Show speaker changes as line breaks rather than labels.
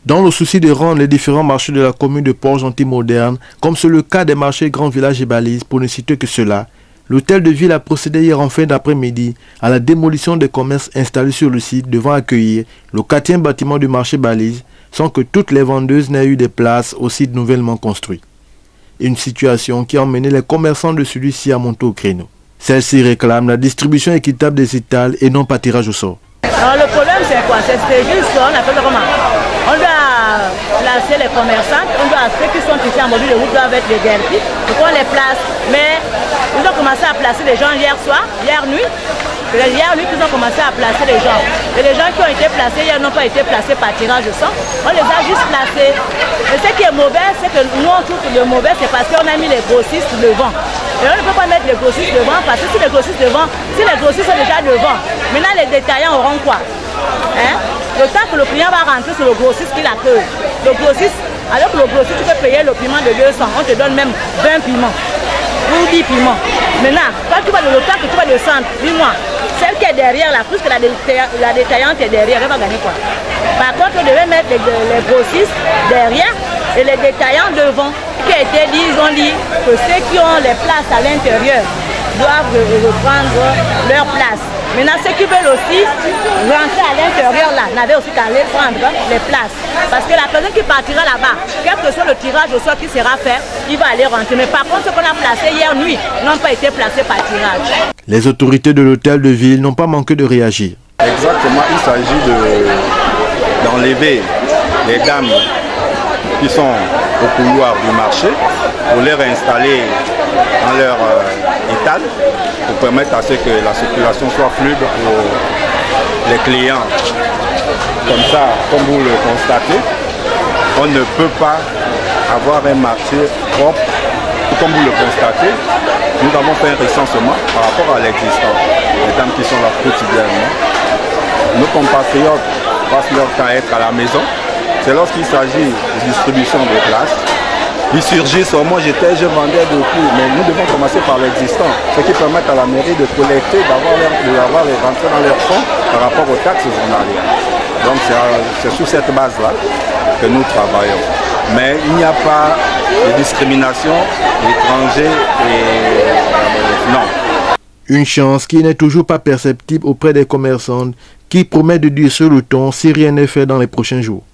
Dans le souci de rendre les différents marchés de la commune de Port-Gentil modernes, comme c'est le cas des marchés Grand Village et Balize, pour ne citer que cela, l'hôtel de ville a procédé hier en fin d'après-midi à la démolition des commerces installés sur le site devant accueillir le 4e bâtiment du marché Balize, sans que toutes les vendeuses n'aient eu des places au site nouvellement construit. Une situation qui a emmené les commerçants de celui-ci à monter au créneau. Celle-ci réclame la distribution équitable des étals et non pas tirage au sort.
Alors le problème c'est quoi? C'est juste, on appelle ça comment? On doit placer les commerçants, ceux qui sont ici en module de route doivent être les guerriers, donc on les place. Mais ils ont commencé à placer les gens hier nuit. Hier nuit, ils ont commencé à placer les gens. Et les gens qui ont été placés hier n'ont pas été placés par tirage au sort. On les a juste placés. Et ce qui est mauvais, c'est que nous on trouve le mauvais, c'est parce qu'on a mis les grossistes devant. Et on ne peut pas mettre les grossistes devant parce que si les grossistes sont déjà devant, maintenant les détaillants auront quoi? Le temps que le client va rentrer sur le grossiste qu'il accueille. Le grossiste, alors que le grossiste, tu peux payer le piment de 200, on te donne même 20 piments ou 10 piments. Maintenant, quand tu vas de l'autre, que tu vas de centre, dis-moi, celle qui est derrière là, plus que la détaillante est derrière, elle va gagner quoi? Par contre, on devait mettre les grossistes derrière et les détaillants devant. Ce qui a été dit, ils ont dit que ceux qui ont les places à l'intérieur doivent reprendre leur place. Maintenant, ceux qui veulent aussi rentrer à l'intérieur là, n'avaient aussi qu'à aller prendre les places. Parce que la personne qui partira là-bas, quel que soit le tirage au sort qui sera fait, il va aller rentrer. Mais par contre, ce qu'on a placé hier nuit n'ont pas été placés par tirage.
Les autorités de l'hôtel de ville n'ont pas manqué de réagir.
Exactement, il s'agit d'enlever les dames qui sont au couloir du marché pour les réinstaller dans leur étal pour permettre à ce que la circulation soit fluide pour les clients. Comme ça, comme vous le constatez, on ne peut pas avoir un marché propre. Comme vous le constatez, nous avons fait un recensement par rapport à l'existant. Les dames qui sont là quotidiennement. Nos compatriotes passent leur temps à être à la maison. C'est lorsqu'il s'agit de distribution des places. Ils surgissent, moi je vendais beaucoup, mais nous devons commencer par l'existant, ce qui permet à la mairie de collecter, d'avoir les rentrées dans leurs fonds par rapport aux taxes journalières. Donc c'est sous cette base-là que nous travaillons. Mais il n'y a pas de discrimination étrangère et non.
Une chance qui n'est toujours pas perceptible auprès des commerçants qui promettent de durer sur le ton si rien n'est fait dans les prochains jours.